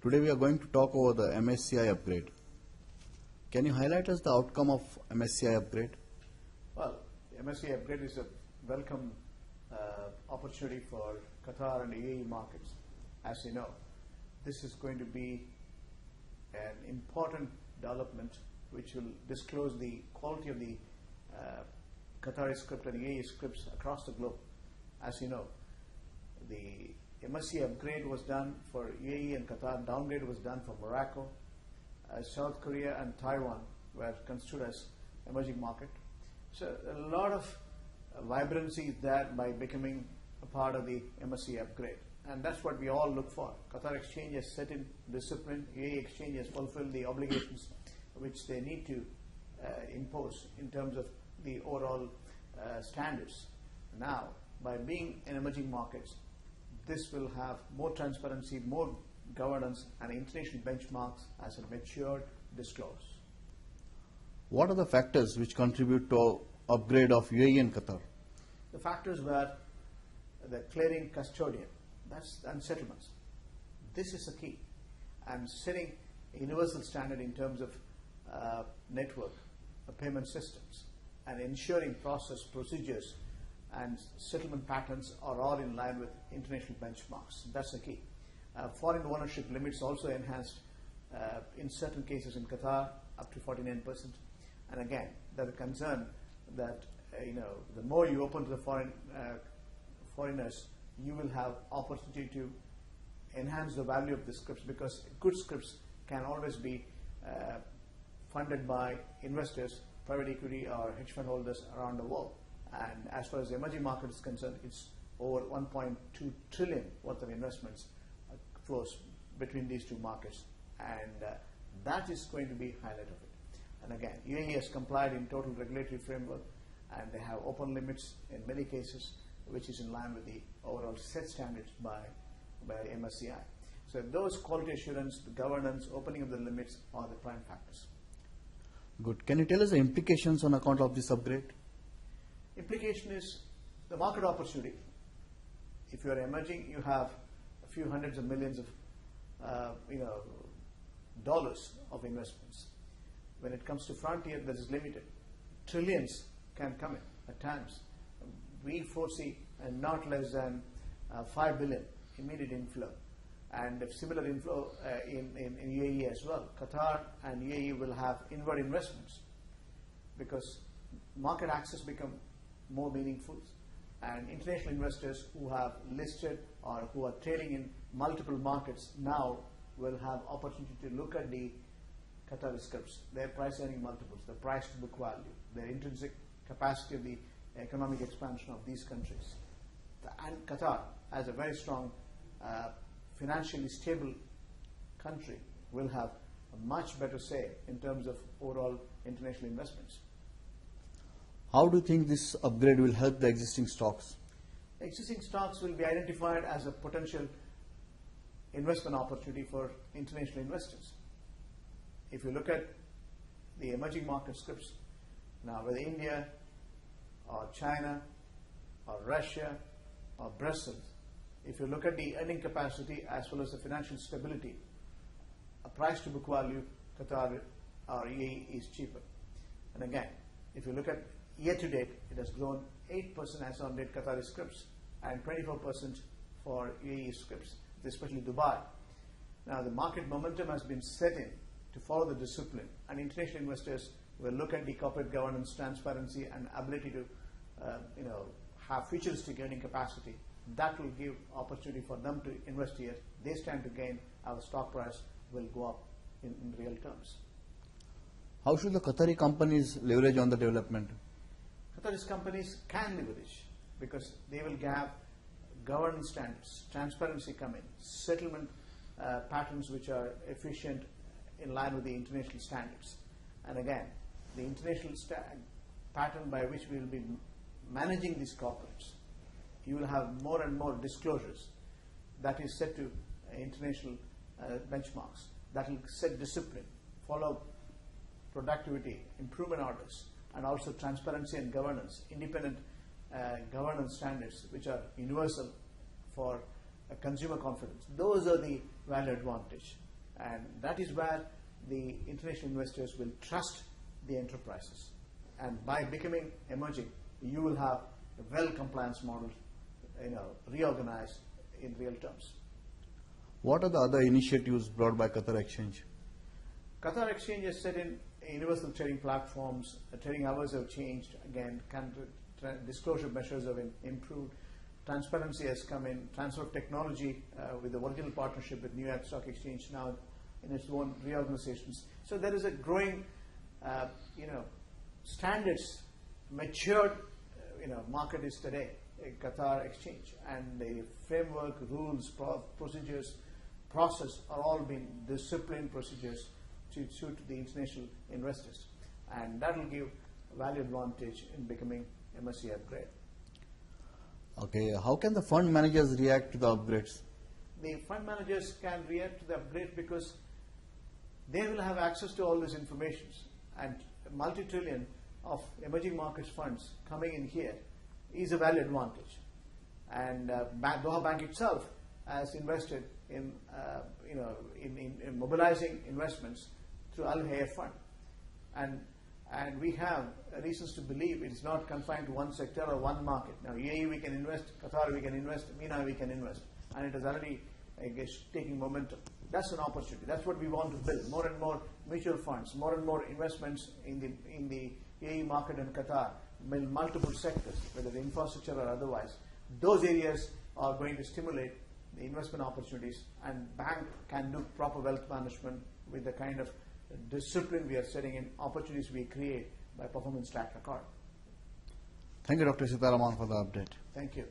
Today we are going to talk over the MSCI Upgrade. Can you highlight us the outcome of MSCI Upgrade? Well, the MSCI Upgrade is a welcome opportunity for Qatar and UAE markets. As you know, this is going to be an important development which will disclose the quality of the Qatari script and UAE scripts across the globe. As you know, the MSCI Upgrade was done for UAE and Qatar, downgrade was done for Morocco, South Korea and Taiwan were considered as emerging market. So a lot of vibrancy is there by becoming a part of the MSCI Upgrade, and that's what we all look for. Qatar Exchange has set in discipline, UAE Exchange has fulfilled the obligations which they need to impose in terms of the overall standards. Now, by being in emerging markets, this will have more transparency, more governance, and international benchmarks as a matured disclose. What are the factors which contribute to upgrade of UAE and Qatar? The factors were the clearing custodian, and settlements. This is the key, and setting a universal standard in terms of network payment systems, and ensuring process procedures and settlement patterns are all in line with international benchmarks. That's the key. Foreign ownership limits also enhanced in certain cases in Qatar up to 49%. And again, there's a concern that the more you open to the foreigners, you will have opportunity to enhance the value of the scripts, because good scripts can always be funded by investors, private equity or hedge fund holders around the world. And as far as the emerging market is concerned, it's over 1.2 trillion worth of investments flows between these two markets, and that is going to be highlight of it. And again, UAE has complied in total regulatory framework, and they have open limits in many cases, which is in line with the overall set standards by MSCI. So those quality assurance, the governance, opening of the limits are the prime factors. Good. Can you tell us the implications on account of this upgrade? Implication is the market opportunity. If you are emerging, you have a few hundreds of millions of dollars of investments. When it comes to frontier, that is limited. Trillions can come in at times. We foresee not less than 5 billion immediate inflow, and a similar inflow in UAE as well. Qatar and UAE will have inward investments because market access become more meaningful, and international investors who have listed or who are trading in multiple markets now will have opportunity to look at the Qatari scripts, their price earning multiples, the price to book value, their intrinsic capacity of the economic expansion of these countries. And Qatar, as a very strong financially stable country, will have a much better say in terms of overall international investments. How do you think this upgrade will help the existing stocks? Existing stocks will be identified as a potential investment opportunity for international investors. If you look at the emerging market scripts, now whether India or China or Russia or Brazil, if you look at the earning capacity as well as the financial stability, a price to book value, Qatar or UAE is cheaper. And again, if you look at year to date, it has grown 8% as on date Qatari scripts and 24% for UAE scripts, especially Dubai. Now the market momentum has been set in to follow the discipline, and international investors will look at the corporate governance, transparency, and ability to have futuristic earning capacity. That will give opportunity for them to invest here. They stand to gain. Our stock price will go up in real terms. How should the Qatari companies leverage on the development? Qatari companies can leverage because they will have governance standards, transparency come in, settlement patterns which are efficient in line with the international standards. And again, the international pattern by which we will be managing these corporates, you will have more and more disclosures that is set to international benchmarks, that will set discipline, follow productivity, improvement orders, and also transparency and governance, independent governance standards which are universal for consumer confidence. Those are the value advantage. And that is where the international investors will trust the enterprises. And by becoming emerging, you will have a well compliance model, reorganized in real terms. What are the other initiatives brought by Qatar Exchange? Qatar Exchange has set in universal trading platforms. Trading hours have changed. Again, disclosure measures have been improved. Transparency has come in. Transfer of technology with the original partnership with New York Stock Exchange now in its own reorganizations. So there is a growing, standards matured, market is today. Qatar Exchange, and the framework, rules, procedures, process are all being disciplined procedures to suit the international investors, and that will give value advantage in becoming MSCI Upgrade. Okay, how can the fund managers react to the upgrades? The fund managers can react to the upgrade because they will have access to all these informations, and multi-trillion of emerging markets funds coming in here is a value advantage. And Doha Bank itself has invested in mobilizing investments through Al Hayya Fund, and we have reasons to believe it is not confined to one sector or one market. Now UAE we can invest, Qatar we can invest, MENA we can invest, and it is already, I guess, taking momentum. That's an opportunity. That's what we want to build. More and more mutual funds, more and more investments in the UAE market and Qatar, in multiple sectors, whether the infrastructure or otherwise. Those areas are going to stimulate the investment opportunities, and bank can do proper wealth management with the kind of discipline we are setting in, opportunities we create by performance track record. Thank you, Dr. Seetharaman, for the update. Thank you.